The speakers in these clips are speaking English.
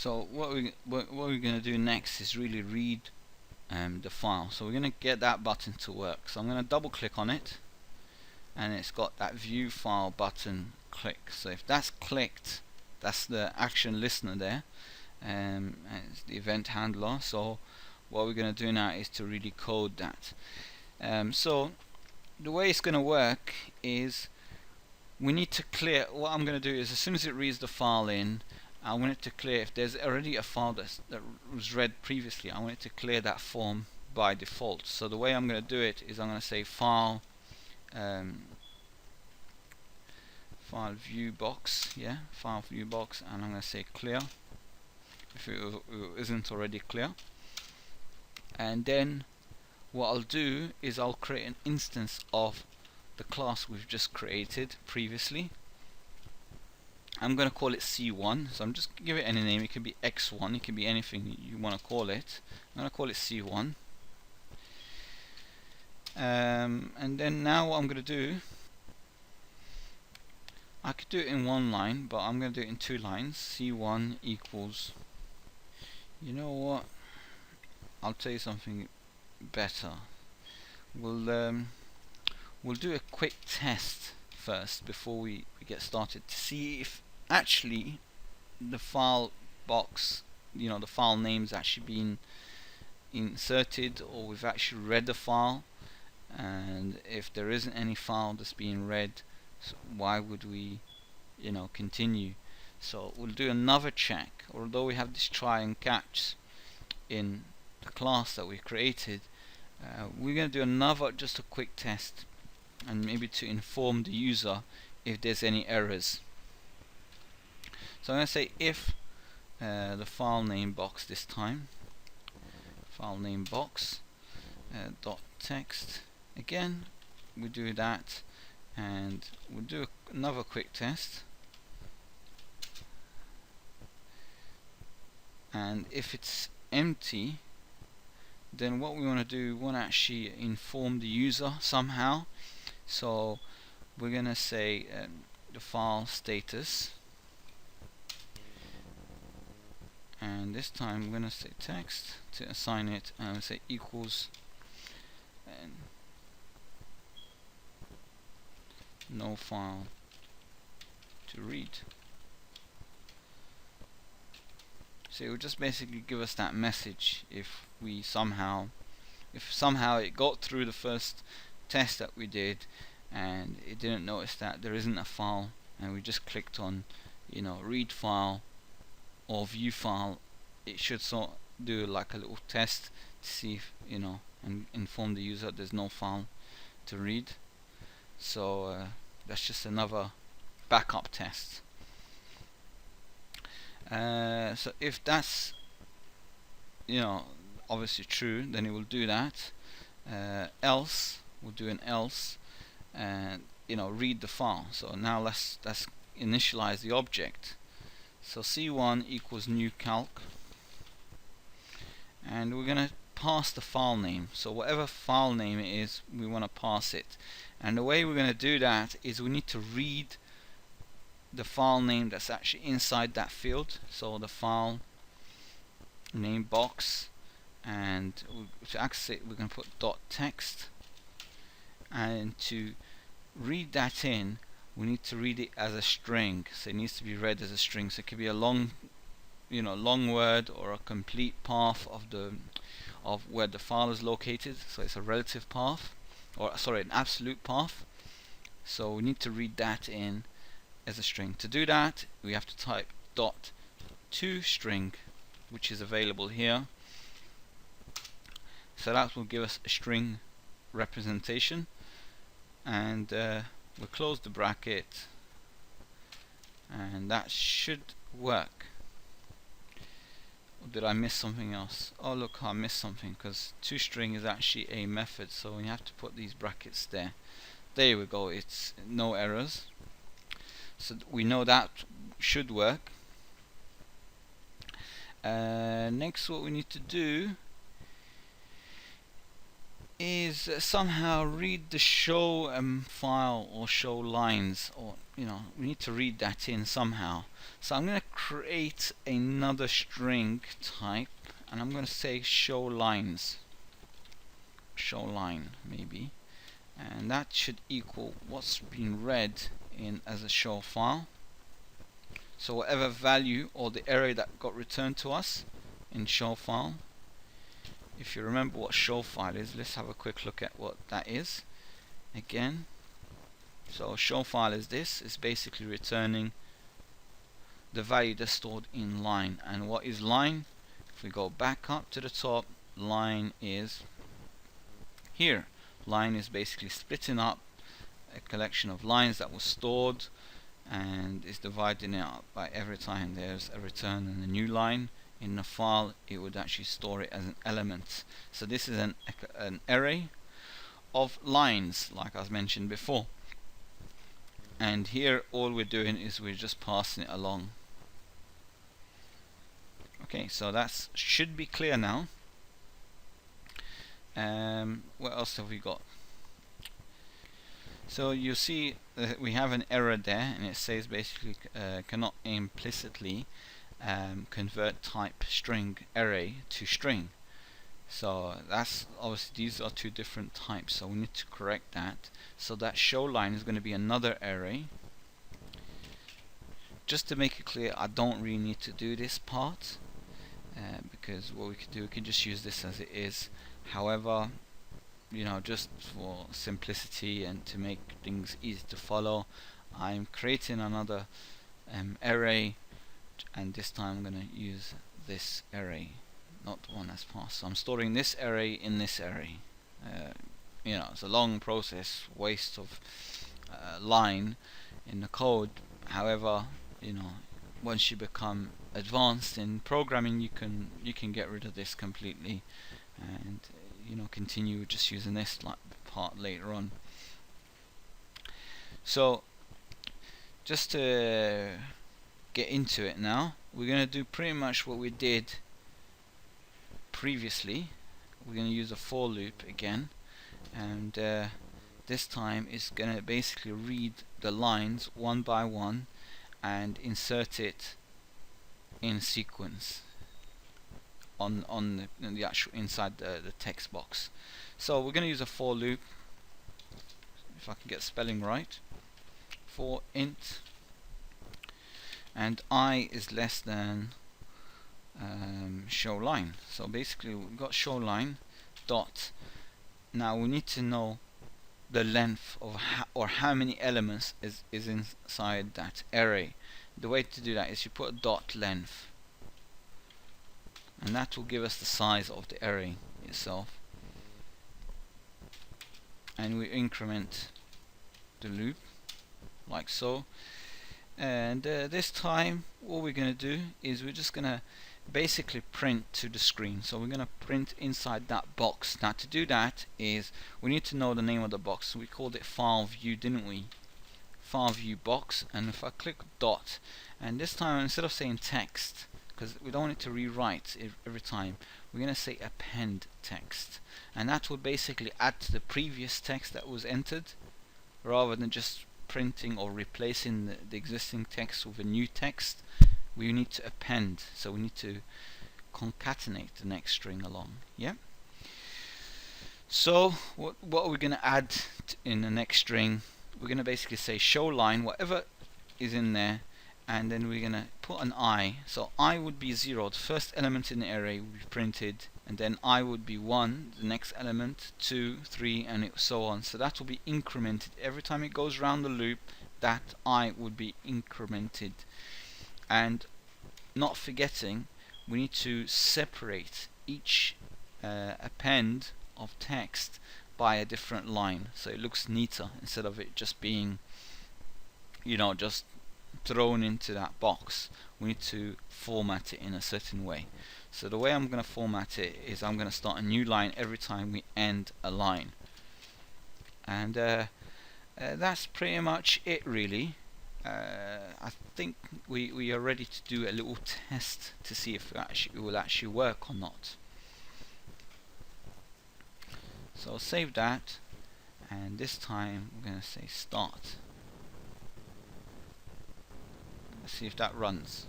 So what we're going to do next is really read the file. So we're going to get that button to work. So I'm going to double click on it, and it's got that view file button click. So if that's clicked, that's the action listener there, and it's the event handler. So what we're going to do now is to really code that. So the way it's going to work is we need to clear. What I'm going to do is, as soon as it reads the file in, I want it to clear. If there's already a file that was read previously, I want it to clear that form by default. So the way I'm going to do it is I'm going to say file file view box, file view box, and I'm going to say clear if it isn't already clear. And then what I'll do is I'll create an instance of the class we've just created previously. I'm going to call it C1, so I'm just give it any name. It could be X1, it could be anything you want to call it. I'm going to call it C1. And then now what I'm going to do, I could do it in one line, but I'm going to do it in 2 lines. C1 equals, you know what, I'll tell you something better. We'll do a quick test first before we get started to see if actually the file box, the file name's actually been inserted, or we've actually read the file. And if there isn't any file that's being read, so why would we continue? So we'll do another check. Although we have this try and catch in the class that we created, we're going to do just a quick test, and maybe to inform the user if there's any errors. So I'm going to say if the file name box this time, file name box dot text. Again, we do that, and we'll do another quick test. And if it's empty, then what we want to do, we want to actually inform the user somehow. So we're going to say the file status, and this time we're going to say text to assign it, and we'll say equals and no file to read. So it will just basically give us that message if somehow it got through the first test that we did and it didn't notice that there isn't a file, and we just clicked on read file or view file. It should do like a little test to see if and inform the user there's no file to read. So that's just another backup test. So if that's obviously true, then it will do that. Else, we'll do an else, and read the file. So now let's initialize the object. So C1 equals new calc, and we're going to pass the file name. So whatever file name it is, we want to pass it. And the way we're going to do that is we need to read the file name that's actually inside that field. So the file name box, and to access it, we're going to put .text, and to read that in, we need to read it as a string. So it needs to be read as a string. So it could be a long word, or a complete path of where the file is located. So it's a relative path, or sorry, an absolute path. So we need to read that in as a string. To do that, we have to type .toString, which is available here. So that will give us a string representation, and we'll close the bracket, and that should work. Or did I miss something else? Oh look, I missed something, because toString is actually a method, so you have to put these brackets there. There we go, it's no errors. So we know that should work. Next, what we need to do is somehow read the show file or show lines, or we need to read that in somehow. So I'm going to create another string type, and I'm going to say show lines, show line maybe, and that should equal what's been read in as a show file. So whatever value or the array that got returned to us in show file. If you remember what show file is, let's have a quick look at what that is again. So show file is this. It's basically returning the value that's stored in line. And what is line? If we go back up to the top, line is here. Line is basically splitting up a collection of lines that was stored and is dividing it up by every time there's a return and a new line in the file. It would actually store it as an element. So this is an array of lines, like I mentioned before, and here all we're doing is we're just passing it along. Okay, so that should be clear now. What else have we got? So you see that we have an error there, and it says basically cannot implicitly convert type string array to string. So that's obviously, these are two different types, so we need to correct that. So that show line is going to be another array. Just to make it clear, I don't really need to do this part because what we could do, we could just use this as it is. However, just for simplicity and to make things easy to follow, I'm creating another array, and this time I'm going to use this array, not the one that's passed. So I'm storing this array in this array. It's a long process, waste of line in the code. However, once you become advanced in programming, you can get rid of this completely, and continue just using this part later on. So just to get into it now, we're going to do pretty much what we did previously. We're going to use a for loop again, and this time it's going to basically read the lines one by one and insert it in sequence on the actual inside the text box. So we're going to use a for loop, if I can get spelling right, for int, and I is less than show line. So basically we've got show line dot. Now we need to know the length of how many elements is inside that array. The way to do that is you put a dot length, and that will give us the size of the array itself, and we increment the loop like so. And this time what we're going to do is we're just going to basically print to the screen. So we're going to print inside that box. Now to do that is we need to know the name of the box. We called it file view, didn't we? File view box. And if I click dot, and this time instead of saying text, because we don't want it to rewrite every time, we're going to say append text, and that will basically add to the previous text that was entered, rather than just printing or replacing the existing text with a new text. We need to append, so we need to concatenate the next string along. Yeah. So what are we going to add in the next string? We're going to basically say show line, whatever is in there, and then we're going to put an I. So I would be 0, the first element in the array would be printed, and then I would be 1, the next element, 2, 3, and so on. So that will be incremented every time it goes around the loop. That I would be incremented. And not forgetting, we need to separate each append of text by a different line, so it looks neater instead of it just being just thrown into that box. We need to format it in a certain way. So the way I'm going to format it is I'm going to start a new line every time we end a line, and that's pretty much it really. I think we are ready to do a little test to see if it will actually work or not. So I'll save that, and this time we're going to say start. Let's see if that runs.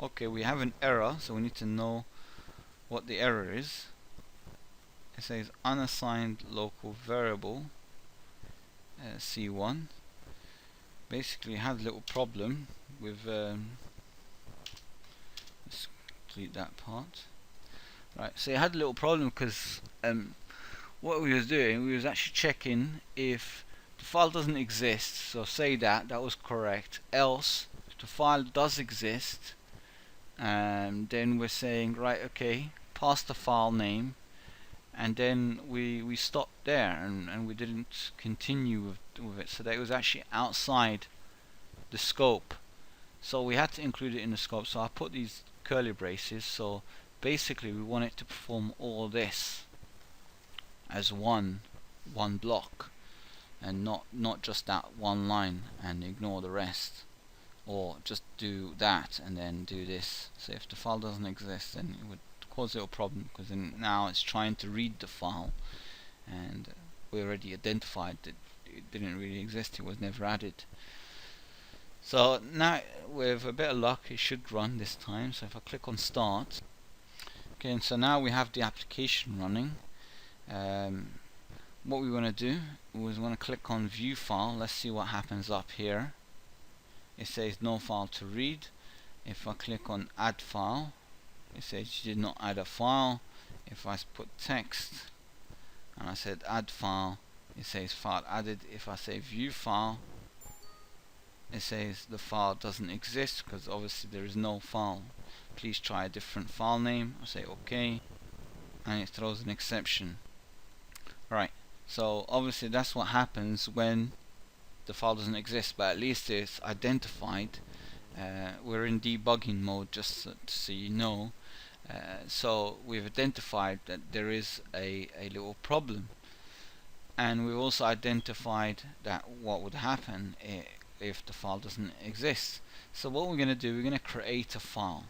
Okay, we have an error, so we need to know what the error is. It says unassigned local variable C1. Basically, had a little problem with. Let's delete that part. Right, so it had a little problem because what we was doing, we was actually checking if the file doesn't exist. So say that was correct. Else, if the file does exist, then we're saying, right, okay, pass the file name, and then we stopped there, and we didn't continue with it, so that it was actually outside the scope. So we had to include it in the scope, so I put these curly braces. So basically we want it to perform all this as one block, and not just that one line and ignore the rest, or just do that and then do this. So if the file doesn't exist, then it would cause a little problem, because then now it's trying to read the file, and we already identified that it didn't really exist, it was never added. So now with a bit of luck it should run this time. So if I click on start, okay, and so now we have the application running. What we want to do is we want to click on view file. Let's see what happens up here. It says no file to read. If I click on add file, it says you did not add a file. If I put text and I said add file, it says file added. If I say view file, it says the file doesn't exist, because obviously there is no file. Please try a different file name. I say OK, and it throws an exception. Right, so obviously that's what happens when the file doesn't exist, but at least it's identified. We're in debugging mode, just so you know. So we've identified that there is a little problem, and we've also identified that what would happen if the file doesn't exist. So what we're going to do, we're going to create a file.